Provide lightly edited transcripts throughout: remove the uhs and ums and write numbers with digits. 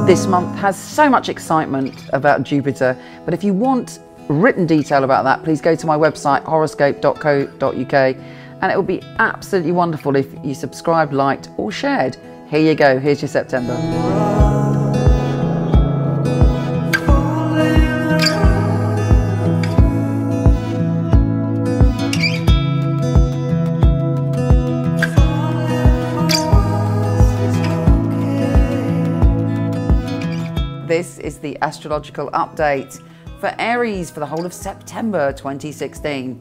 This month has so much excitement about Jupiter, but if you want written detail about that, please go to my website horoscope.co.uk, and it would be absolutely wonderful if you subscribed, liked or shared. Here you go, here's your September. This is the astrological update for Aries for the whole of September 2016.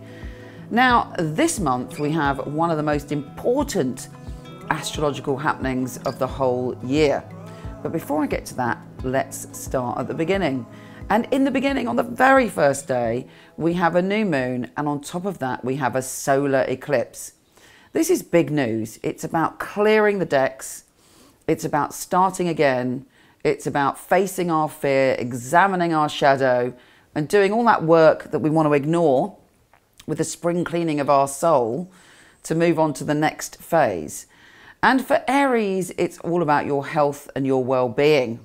Now, this month we have one of the most important astrological happenings of the whole year. But before I get to that, let's start at the beginning. And in the beginning, on the very first day, we have a new moon, and on top of that, we have a solar eclipse. This is big news. It's about clearing the decks. It's about starting again. It's about facing our fear, examining our shadow, and doing all that work that we want to ignore with the spring cleaning of our soul to move on to the next phase. And for Aries, it's all about your health and your well-being.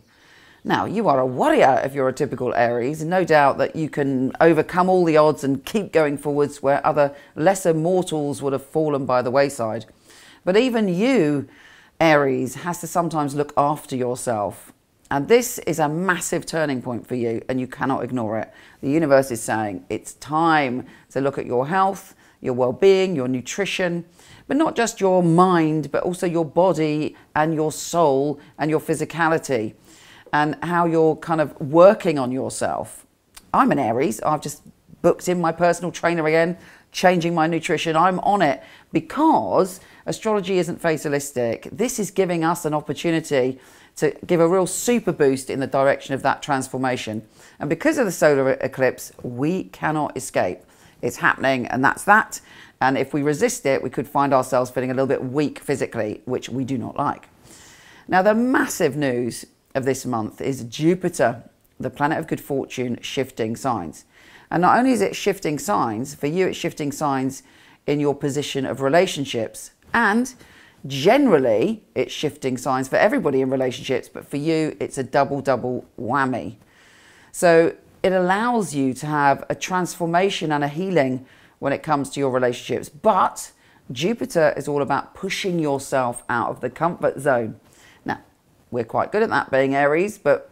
Now, you are a warrior if you're a typical Aries, and no doubt that you can overcome all the odds and keep going forwards where other lesser mortals would have fallen by the wayside. But even you, Aries, has to sometimes look after yourself. And this is a massive turning point for you, and you cannot ignore it. The universe is saying it's time to look at your health, your well-being, your nutrition, but not just your mind, but also your body and your soul and your physicality, and how you're kind of working on yourself. I'm an Aries. I've just booked in my personal trainer again, changing my nutrition. I'm on it because astrology isn't fatalistic. This is giving us an opportunity to give a real super boost in the direction of that transformation. And because of the solar eclipse, we cannot escape. It's happening, and that's that. And if we resist it, we could find ourselves feeling a little bit weak physically, which we do not like. Now, the massive news of this month is Jupiter, the planet of good fortune, shifting signs. And not only is it shifting signs, for you it's shifting signs in your position of relationships, and generally it's shifting signs for everybody in relationships, but for you it's a double whammy. So it allows you to have a transformation and a healing when it comes to your relationships. But Jupiter is all about pushing yourself out of the comfort zone. Now, we're quite good at that being Aries, but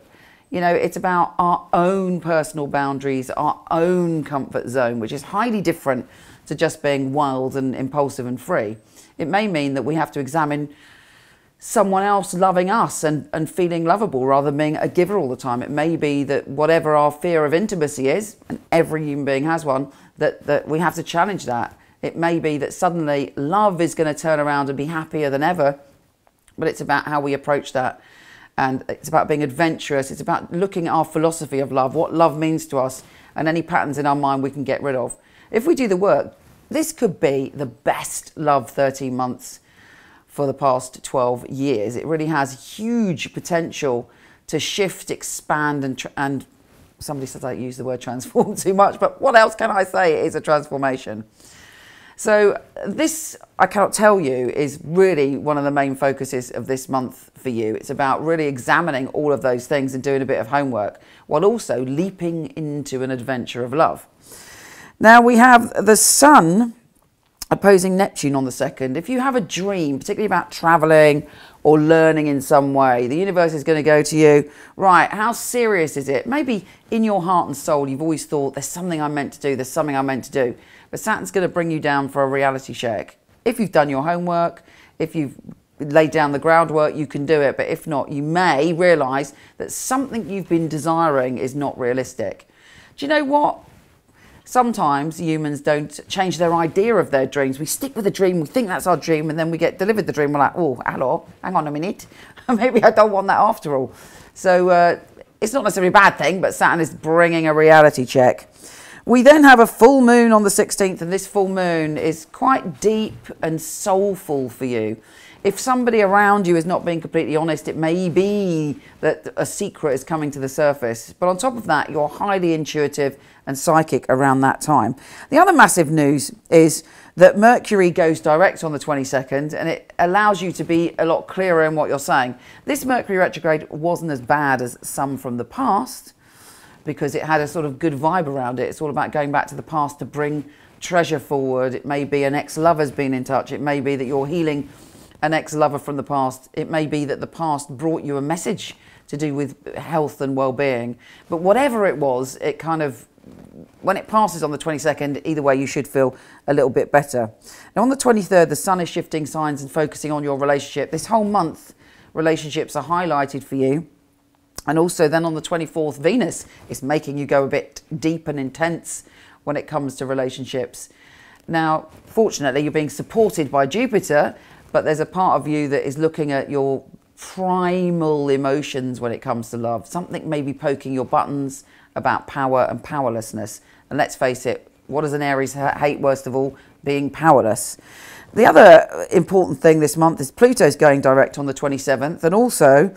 you know, it's about our own personal boundaries, our own comfort zone, which is highly different to just being wild and impulsive and free. It may mean that we have to examine someone else loving us and feeling lovable rather than being a giver all the time. It may be that whatever our fear of intimacy is, and every human being has one, that we have to challenge that. It may be that suddenly love is going to turn around and be happier than ever, but it's about how we approach that. And it's about being adventurous. It's about looking at our philosophy of love, what love means to us, and any patterns in our mind we can get rid of. If we do the work, this could be the best love 13 months for the past 12 years. It really has huge potential to shift, expand, and somebody says I use the word transform too much, but what else can I say? It is a transformation. So this, I cannot tell you, is really one of the main focuses of this month for you. It's about really examining all of those things and doing a bit of homework, while also leaping into an adventure of love. Now we have the Sun opposing Neptune on the 2nd. If you have a dream, particularly about traveling or learning in some way, the universe is going to go to you, right, how serious is it? Maybe in your heart and soul you've always thought there's something I'm meant to do, there's something I'm meant to do. But Saturn's going to bring you down for a reality check. If you've done your homework, if you've laid down the groundwork, you can do it. But if not, you may realise that something you've been desiring is not realistic. Do you know what? Sometimes humans don't change their idea of their dreams. We stick with a dream, we think that's our dream, and then we get delivered the dream. We're like, oh, hello, hang on a minute. Maybe I don't want that after all. So it's not necessarily a bad thing, but Saturn is bringing a reality check. We then have a full moon on the 16th, and this full moon is quite deep and soulful for you. If somebody around you is not being completely honest, it may be that a secret is coming to the surface. But on top of that, you're highly intuitive and psychic around that time. The other massive news is that Mercury goes direct on the 22nd, and it allows you to be a lot clearer in what you're saying. This Mercury retrograde wasn't as bad as some from the past, because it had a sort of good vibe around it. It's all about going back to the past to bring treasure forward. It may be an ex-lover's been in touch. It may be that you're healing an ex-lover from the past. It may be that the past brought you a message to do with health and well-being. But whatever it was, it kind of, when it passes on the 22nd, either way, you should feel a little bit better. Now, on the 23rd, the sun is shifting signs and focusing on your relationship. This whole month, relationships are highlighted for you. And also then on the 24th, Venus is making you go a bit deep and intense when it comes to relationships. Now, fortunately, you're being supported by Jupiter, but there's a part of you that is looking at your primal emotions when it comes to love. Something may be poking your buttons about power and powerlessness. And let's face it, what does an Aries hate worst of all? Being powerless. The other important thing this month is Pluto's going direct on the 27th, and also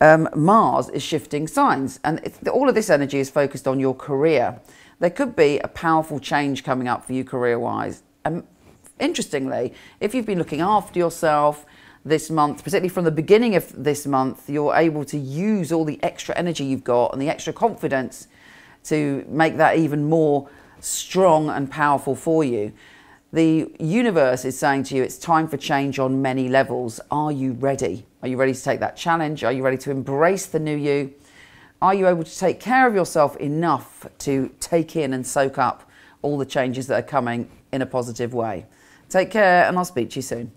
Mars is shifting signs. And all of this energy is focused on your career. There could be a powerful change coming up for you career-wise. Interestingly, if you've been looking after yourself this month, particularly from the beginning of this month, you're able to use all the extra energy you've got and the extra confidence to make that even more strong and powerful for you. The universe is saying to you, it's time for change on many levels. Are you ready? Are you ready to take that challenge? Are you ready to embrace the new you? Are you able to take care of yourself enough to take in and soak up all the changes that are coming in a positive way? Take care, and I'll speak to you soon.